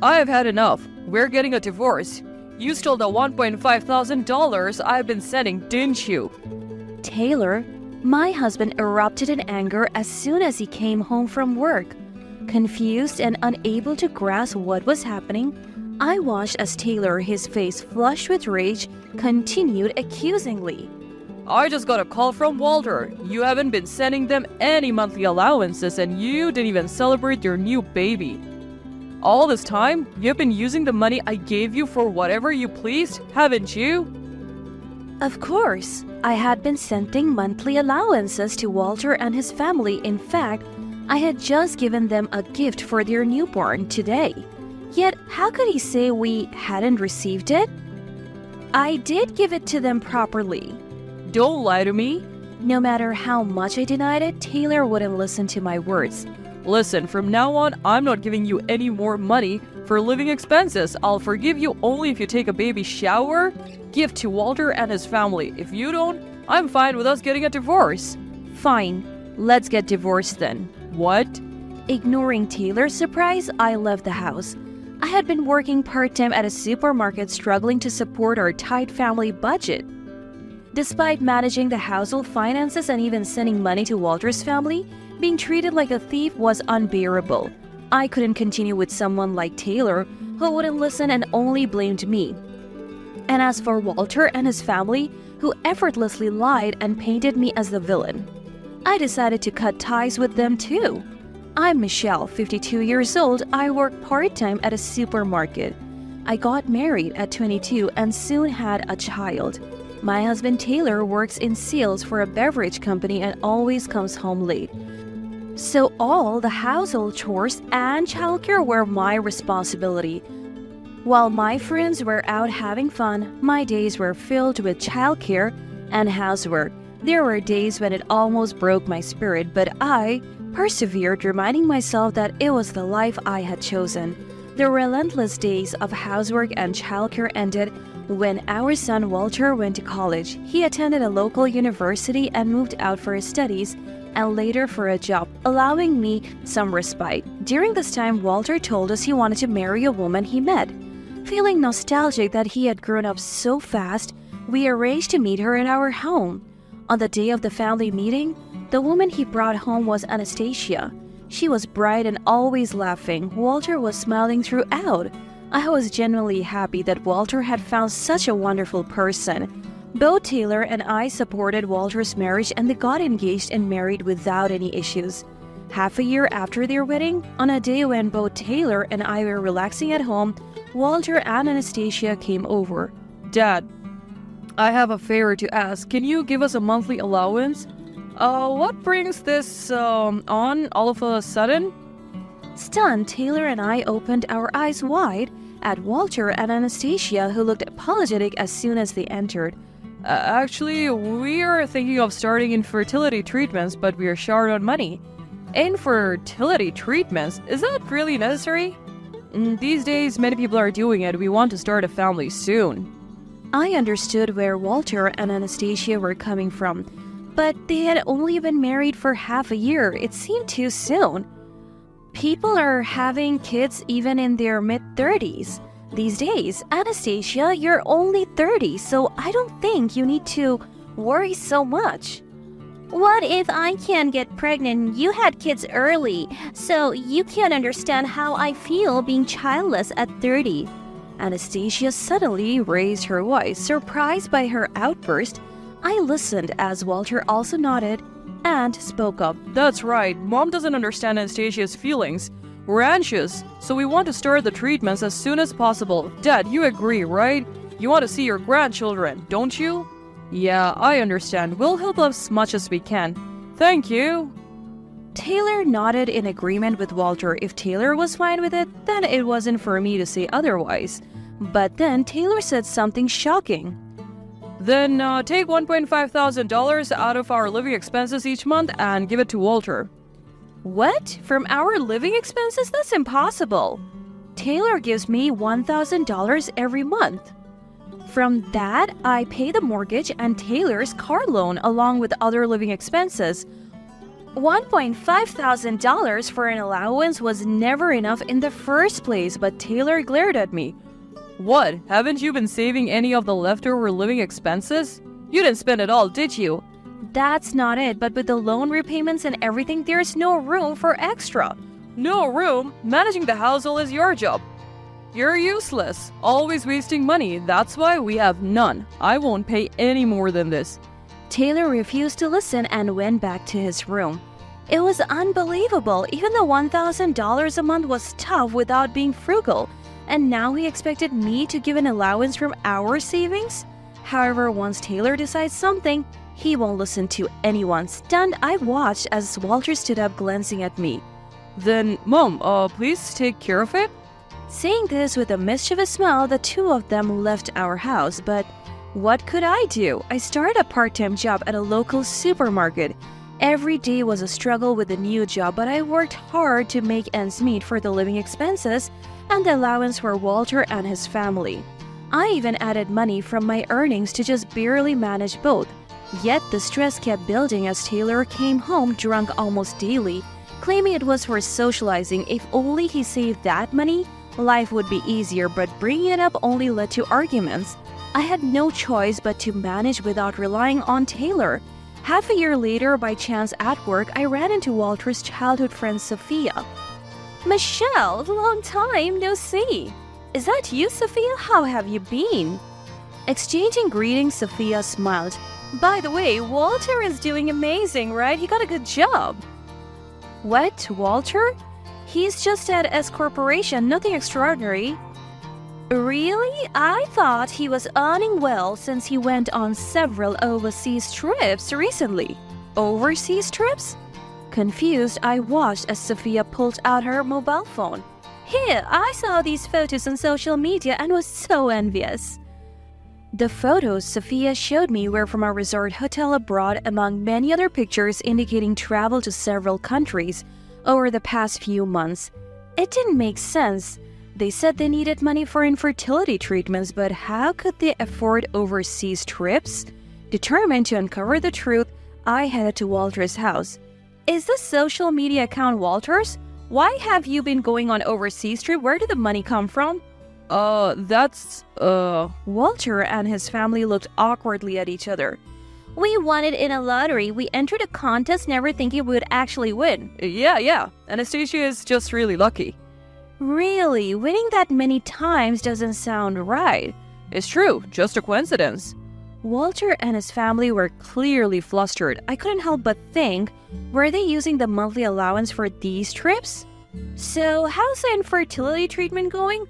I've had enough. We're getting a divorce. You stole the $1,500 I've been sending, didn't you? Taylor, my husband erupted in anger as soon as he came home from work. Confused and unable to grasp what was happening, I watched as Taylor, his face flushed with rage, continued accusingly. I just got a call from Walter. You haven't been sending them any monthly allowances and you didn't even celebrate your new baby. All this time, you've been using the money I gave you for whatever you pleased, haven't you? Of course, I had been sending monthly allowances to Walter and his family. In fact, I had just given them a gift for their newborn today. Yet, how could he say we hadn't received it? I did give it to them properly. Don't lie to me. No matter how much I denied it, Taylor wouldn't listen to my words. Listen, from now on, I'm not giving you any more money for living expenses. I'll forgive you only if you take a baby shower, gift to Walter and his family. If you don't, I'm fine with us getting a divorce. Fine, let's get divorced then. What? Ignoring Taylor's surprise, I left the house. I had been working part-time at a supermarket, struggling to support our tight family budget. Despite managing the household finances and even sending money to Walter's family, being treated like a thief was unbearable. I couldn't continue with someone like Taylor, who wouldn't listen and only blamed me. And as for Walter and his family, who effortlessly lied and painted me as the villain, I decided to cut ties with them too. I'm Michelle, 52 years old. I work part-time at a supermarket. I got married at 22 and soon had a child. My husband Taylor works in sales for a beverage company and always comes home late. So all the household chores and childcare were my responsibility. While my friends were out having fun, my days were filled with childcare and housework. There were days when it almost broke my spirit, but I persevered, reminding myself that it was the life I had chosen. The relentless days of housework and childcare ended when our son Walter went to college. He attended a local university and moved out for his studies and later for a job, allowing me some respite. During this time, Walter told us he wanted to marry a woman he met. Feeling nostalgic that he had grown up so fast, we arranged to meet her at our home. On the day of the family meeting, the woman he brought home was Anastasia. She was bright and always laughing. Walter was smiling throughout. I was genuinely happy that Walter had found such a wonderful person. Both Taylor and I supported Walter's marriage and they got engaged and married without any issues. Half a year after their wedding, on a day when both Taylor and I were relaxing at home, Walter and Anastasia came over. Dad, I have a favor to ask. Can you give us a monthly allowance? What brings this on all of a sudden? Stunned, Taylor and I opened our eyes wide at Walter and Anastasia, who looked apologetic as soon as they entered. Actually, we are thinking of starting infertility treatments, but we are short on money. Infertility treatments? Is that really necessary? These days, many people are doing it. We want to start a family soon. I understood where Walter and Anastasia were coming from, but they had only been married for half a year. It seemed too soon. People are having kids even in their mid-30s. These days, Anastasia, you're only 30, so I don't think you need to worry so much. What if I can't get pregnant? You had kids early, so you can't understand how I feel being childless at 30. Anastasia suddenly raised her voice, surprised by her outburst. I listened as Walter also nodded and spoke up. That's right. Mom doesn't understand Anastasia's feelings. We're anxious, so we want to start the treatments as soon as possible. Dad, you agree, right? You want to see your grandchildren, don't you? Yeah, I understand. We'll help as much as we can. Thank you. Taylor nodded in agreement with Walter. If Taylor was fine with it, then it wasn't for me to say otherwise. But then Taylor said something shocking. Then take $1,500 out of our living expenses each month and give it to Walter. What? From our living expenses? That's impossible. Taylor gives me $1,000 every month. From that, I pay the mortgage and Taylor's car loan along with other living expenses. $1,500 for an allowance was never enough in the first place, but Taylor glared at me. What? Haven't you been saving any of the leftover living expenses? You didn't spend it all, did you? That's not it, but with the loan repayments and everything, there's no room for extra. No room? Managing the household is your job. You're useless. Always wasting money. That's why we have none. I won't pay any more than this. Taylor refused to listen and went back to his room. It was unbelievable. Even the $1,000 a month was tough without being frugal. And now he expected me to give an allowance from our savings? However, once Taylor decides something, he won't listen to anyone. Stunned, I watched as Walter stood up glancing at me. Then, Mom, please take care of it? Saying this with a mischievous smile, the two of them left our house, but what could I do? I started a part-time job at a local supermarket. Every day was a struggle with the new job, but I worked hard to make ends meet for the living expenses and the allowance for Walter and his family. I even added money from my earnings to just barely manage both. Yet the stress kept building as Taylor came home drunk almost daily, claiming it was for socializing. If only he saved that money, life would be easier, but bringing it up only led to arguments. I had no choice but to manage without relying on Taylor. Half a year later, by chance at work, I ran into Walter's childhood friend Sophia. Michelle, long time no see. Is that you, Sophia? How have you been? Exchanging greetings, Sophia smiled. By the way, Walter is doing amazing, right? He got a good job. What, Walter? He's just at S Corporation, nothing extraordinary. Really? I thought he was earning well since he went on several overseas trips recently. Overseas trips? Confused, I watched as Sophia pulled out her mobile phone. Here, I saw these photos on social media and was so envious. The photos Sophia showed me were from a resort hotel abroad, among many other pictures indicating travel to several countries over the past few months. It didn't make sense. They said they needed money for infertility treatments, but how could they afford overseas trips? Determined to uncover the truth, I headed to Walter's house. Is the social media account Walter's? Why have you been going on overseas trip? Where did the money come from? Walter and his family looked awkwardly at each other. We won it in a lottery. We entered a contest never thinking we would actually win. Yeah. Anastasia is just really lucky. Really? Winning that many times doesn't sound right. It's true, just a coincidence. Walter and his family were clearly flustered. I couldn't help but think, were they using the monthly allowance for these trips? So, how's the infertility treatment going?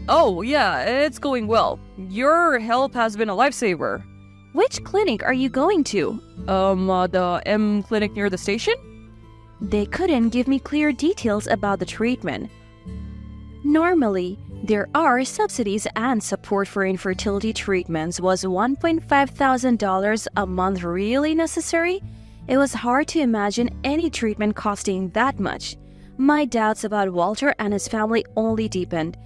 Oh, yeah, it's going well. Your help has been a lifesaver. Which clinic are you going to? The M clinic near the station? They couldn't give me clear details about the treatment. Normally, there are subsidies and support for infertility treatments. Was $1,500 a month really necessary? It was hard to imagine any treatment costing that much. My doubts about Walter and his family only deepened.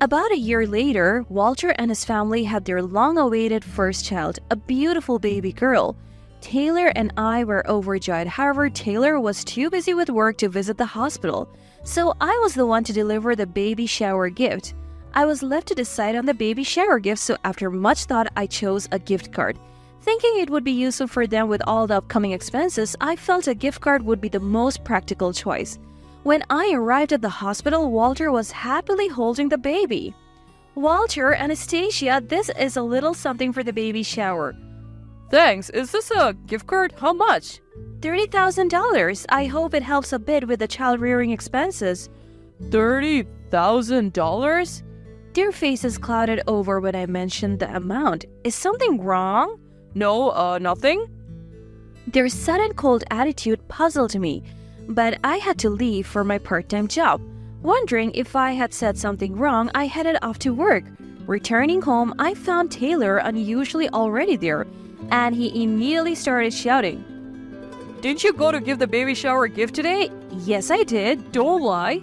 About a year later, Walter and his family had their long-awaited first child, a beautiful baby girl. Taylor and I were overjoyed. However, Taylor was too busy with work to visit the hospital, so I was the one to deliver the baby shower gift. I was left to decide on the baby shower gift, so after much thought, I chose a gift card. Thinking it would be useful for them with all the upcoming expenses, I felt a gift card would be the most practical choice. When I arrived at the hospital, Walter was happily holding the baby. Walter, Anastasia, this is a little something for the baby shower. Thanks. Is this a gift card? How much? $30,000. I hope it helps a bit with the child-rearing expenses. $30,000? Their faces clouded over when I mentioned the amount. Is something wrong? No, nothing. Their sudden cold attitude puzzled me, but I had to leave for my part-time job. Wondering if I had said something wrong, I headed off to work. Returning home, I found Taylor unusually already there, and he immediately started shouting. Didn't you go to give the baby shower gift today? Yes, I did. Don't lie.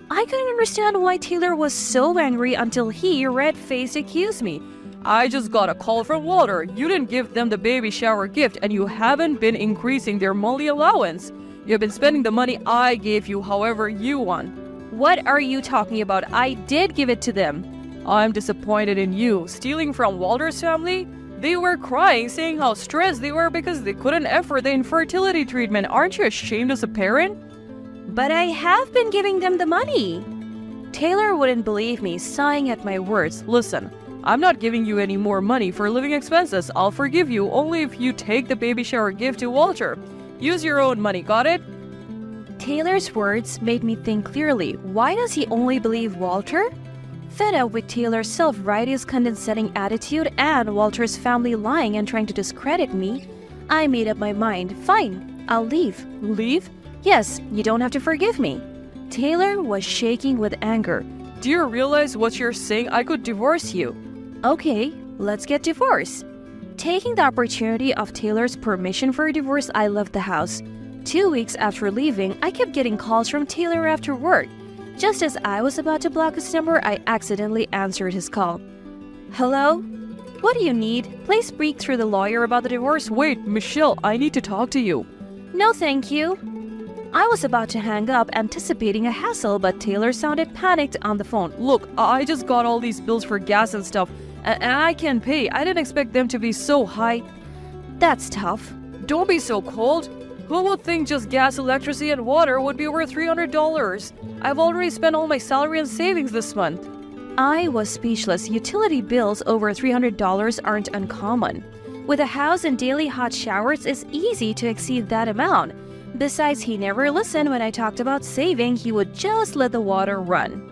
I couldn't understand why Taylor was so angry until he, red-faced, accused me. I just got a call from Walter. You didn't give them the baby shower gift, and you haven't been increasing their monthly allowance. You've been spending the money I gave you however you want. What are you talking about? I did give it to them. I'm disappointed in you. Stealing from Walter's family? They were crying, saying how stressed they were because they couldn't afford the infertility treatment. Aren't you ashamed as a parent? But I have been giving them the money. Taylor wouldn't believe me, sighing at my words. Listen, I'm not giving you any more money for living expenses. I'll forgive you only if you take the baby shower gift to Walter. Use your own money, got it? Taylor's words made me think clearly. Why does he only believe Walter? Fed up with Taylor's self-righteous condescending attitude and Walter's family lying and trying to discredit me, I made up my mind. Fine, I'll leave. Leave? Yes, you don't have to forgive me. Taylor was shaking with anger. Do you realize what you're saying? I could divorce you. Okay, let's get divorced. Taking the opportunity of Taylor's permission for a divorce, I left the house. 2 weeks after leaving, I kept getting calls from Taylor after work. Just as I was about to block his number, I accidentally answered his call. Hello? What do you need? Please speak through the lawyer about the divorce. Wait, Michelle, I need to talk to you. No, thank you. I was about to hang up, anticipating a hassle, but Taylor sounded panicked on the phone. Look, I just got all these bills for gas and stuff, and I can't pay. I didn't expect them to be so high. That's tough. Don't be so cold. Who would think just gas, electricity, and water would be over $300? I've already spent all my salary and savings this month. I was speechless. Utility bills over $300 aren't uncommon. With a house and daily hot showers, it's easy to exceed that amount. Besides, he never listened when I talked about saving. He would just let the water run.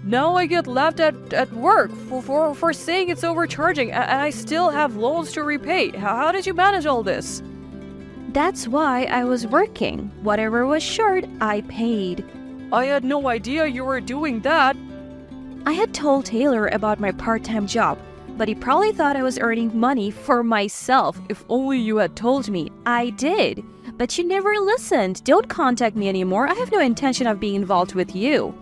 Now I get laughed at work for saying it's overcharging, and I still have loans to repay. How did you manage all this? That's why I was working. Whatever was short, I paid. I had no idea you were doing that. I had told Taylor about my part-time job, but he probably thought I was earning money for myself. If only you had told me. I did, but you never listened. Don't contact me anymore. I have no intention of being involved with you.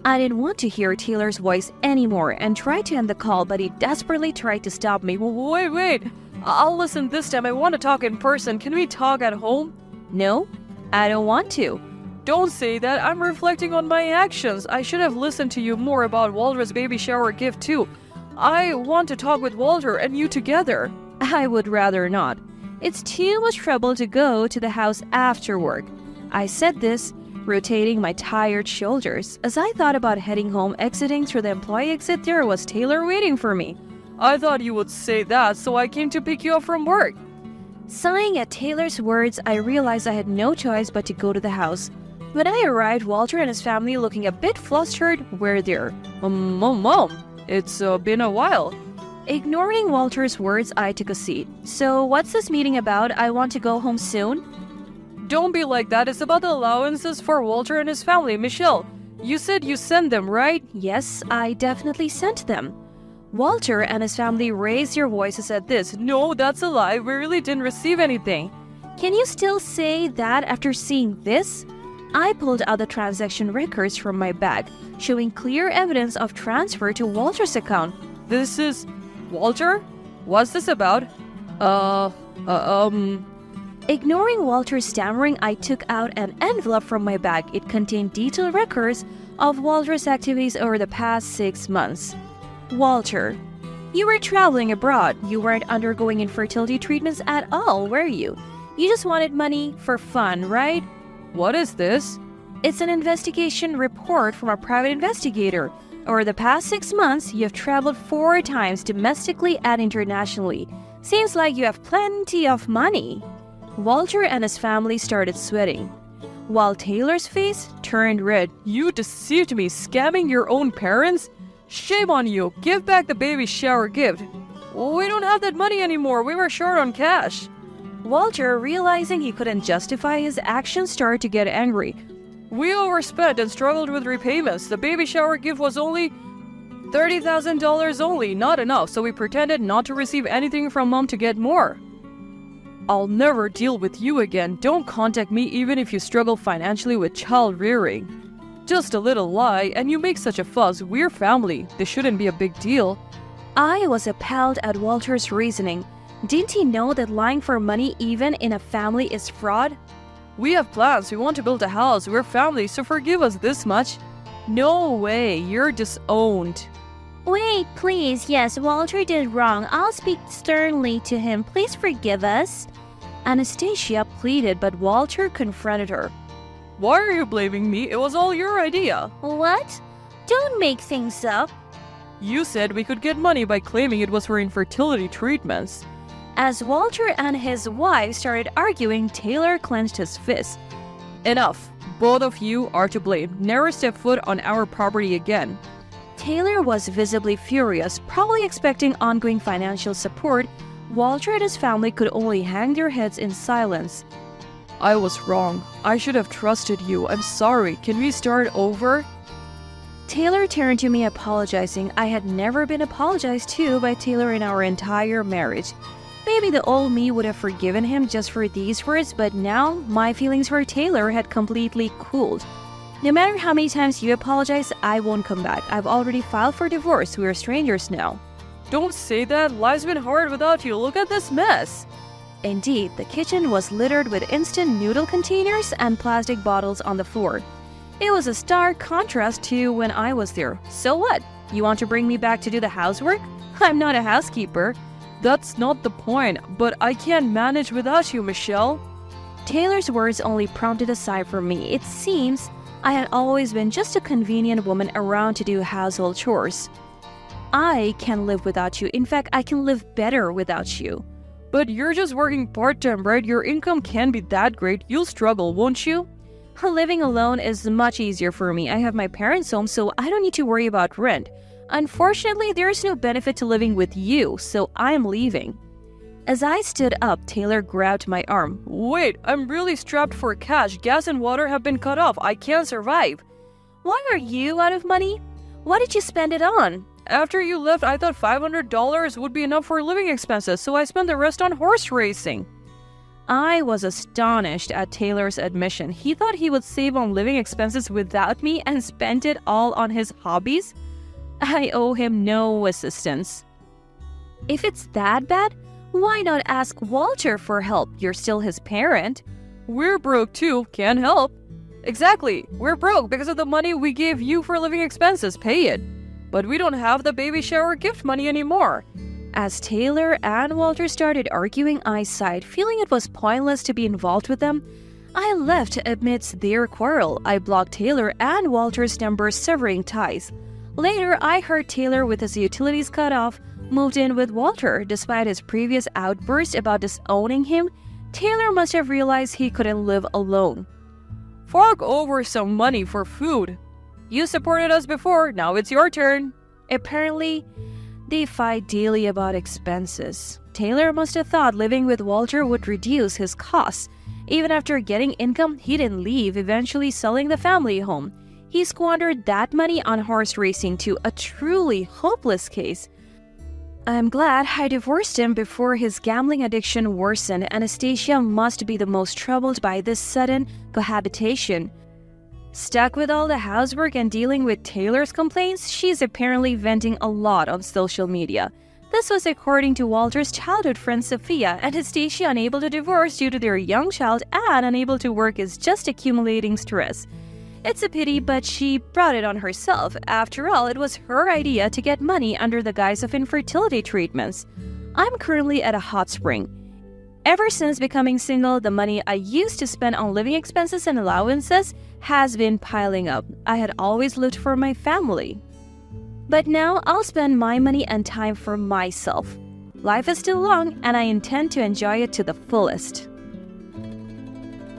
I didn't want to hear Taylor's voice anymore and tried to end the call, but he desperately tried to stop me. Wait. I'll listen this time. I want to talk in person. Can we talk at home? No, I don't want to. Don't say that. I'm reflecting on my actions. I should have listened to you more about Walter's baby shower gift too. I want to talk with Walter and you together. I would rather not. It's too much trouble to go to the house after work. I said this, rotating my tired shoulders. As I thought about heading home, exiting through the employee exit, there was Taylor waiting for me. I thought you would say that, so I came to pick you up from work. Sighing at Taylor's words, I realized I had no choice but to go to the house. When I arrived, Walter and his family, looking a bit flustered, were there. Mom, it's been a while. Ignoring Walter's words, I took a seat. So what's this meeting about? I want to go home soon. Don't be like that. It's about the allowances for Walter and his family. Michelle, you said you sent them, right? Yes, I definitely sent them. Walter and his family raised their voices at this. No, that's a lie. We really didn't receive anything. Can you still say that after seeing this? I pulled out the transaction records from my bag, showing clear evidence of transfer to Walter's account. This is... Walter? What's this about? Ignoring Walter's stammering, I took out an envelope from my bag. It contained detailed records of Walter's activities over the past 6 months. Walter, you were traveling abroad. You weren't undergoing infertility treatments at all, were you? You just wanted money for fun, right? What is this? It's an investigation report from a private investigator. Over the past 6 months, you have traveled 4 times domestically and internationally. Seems like you have plenty of money. Walter and his family started sweating, while Taylor's face turned red. You deceived me, scamming your own parents? Shame on you. Give back the baby shower gift. We don't have that money anymore. We were short on cash. Walter, realizing he couldn't justify his actions, started to get angry. We overspent and struggled with repayments. The baby shower gift was only $30,000 only, not enough, so we pretended not to receive anything from Mom to get more. I'll never deal with you again. Don't contact me even if you struggle financially with child rearing. Just a little lie, and you make such a fuss. We're family. This shouldn't be a big deal. I was appalled at Walter's reasoning. Didn't he know that lying for money even in a family is fraud? We have plans. We want to build a house. We're family, so forgive us this much. No way. You're disowned. Wait, please. Yes, Walter did wrong. I'll speak sternly to him. Please forgive us. Anastasia pleaded, but Walter confronted her. Why are you blaming me? It was all your idea. What? Don't make things up. You said we could get money by claiming it was for infertility treatments. As Walter and his wife started arguing, Taylor clenched his fist. Enough. Both of you are to blame. Never step foot on our property again. Taylor was visibly furious, probably expecting ongoing financial support. Walter and his family could only hang their heads in silence. I was wrong. I should have trusted you. I'm sorry. Can we start over? Taylor turned to me apologizing. I had never been apologized to by Taylor in our entire marriage. Maybe the old me would have forgiven him just for these words, but now my feelings for Taylor had completely cooled. No matter how many times you apologize, I won't come back. I've already filed for divorce. We're strangers now. Don't say that. Life's been hard without you. Look at this mess. Indeed, the kitchen was littered with instant noodle containers and plastic bottles on the floor. It was a stark contrast to when I was there. So what? You want to bring me back to do the housework? I'm not a housekeeper. That's not the point, but I can't manage without you, Michelle. Taylor's words only prompted a sigh from me. It seems I had always been just a convenient woman around to do household chores. I can live without you. In fact, I can live better without you. But you're just working part-time, right? Your income can't be that great. You'll struggle, won't you? Living alone is much easier for me. I have my parents' home, so I don't need to worry about rent. Unfortunately, there is no benefit to living with you, so I am leaving. As I stood up, Taylor grabbed my arm. Wait, I'm really strapped for cash. Gas and water have been cut off. I can't survive. Why are you out of money? What did you spend it on? After you left, I thought $500 would be enough for living expenses, so I spent the rest on horse racing. I was astonished at Taylor's admission. He thought he would save on living expenses without me and spent it all on his hobbies? I owe him no assistance. If it's that bad, why not ask Walter for help? You're still his parent. We're broke too. Can't help. Exactly. We're broke because of the money we gave you for living expenses. Pay it. But we don't have the baby shower gift money anymore. As Taylor and Walter started arguing, I sighed, feeling it was pointless to be involved with them. I left amidst their quarrel. I blocked Taylor and Walter's number, severing ties. Later, I heard Taylor, with his utilities cut off, moved in with Walter. Despite his previous outburst about disowning him, Taylor must have realized he couldn't live alone. Fork over some money for food. You supported us before, now it's your turn. Apparently, they fight daily about expenses. Taylor must have thought living with Walter would reduce his costs. Even after getting income, he didn't leave, eventually selling the family home. He squandered that money on horse racing too, a truly hopeless case. I'm glad I divorced him before his gambling addiction worsened. Anastasia must be the most troubled by this sudden cohabitation. Stuck with all the housework and dealing with Taylor's complaints, she's apparently venting a lot on social media. This was according to Walter's childhood friend Sophia. Anastasia, unable to divorce due to their young child and unable to work, is just accumulating stress. It's a pity, but she brought it on herself. After all, it was her idea to get money under the guise of infertility treatments. I'm currently at a hot spring. Ever since becoming single, the money I used to spend on living expenses and allowances has been piling up. I had always lived for my family. But now I'll spend my money and time for myself. Life is still long, and I intend to enjoy it to the fullest.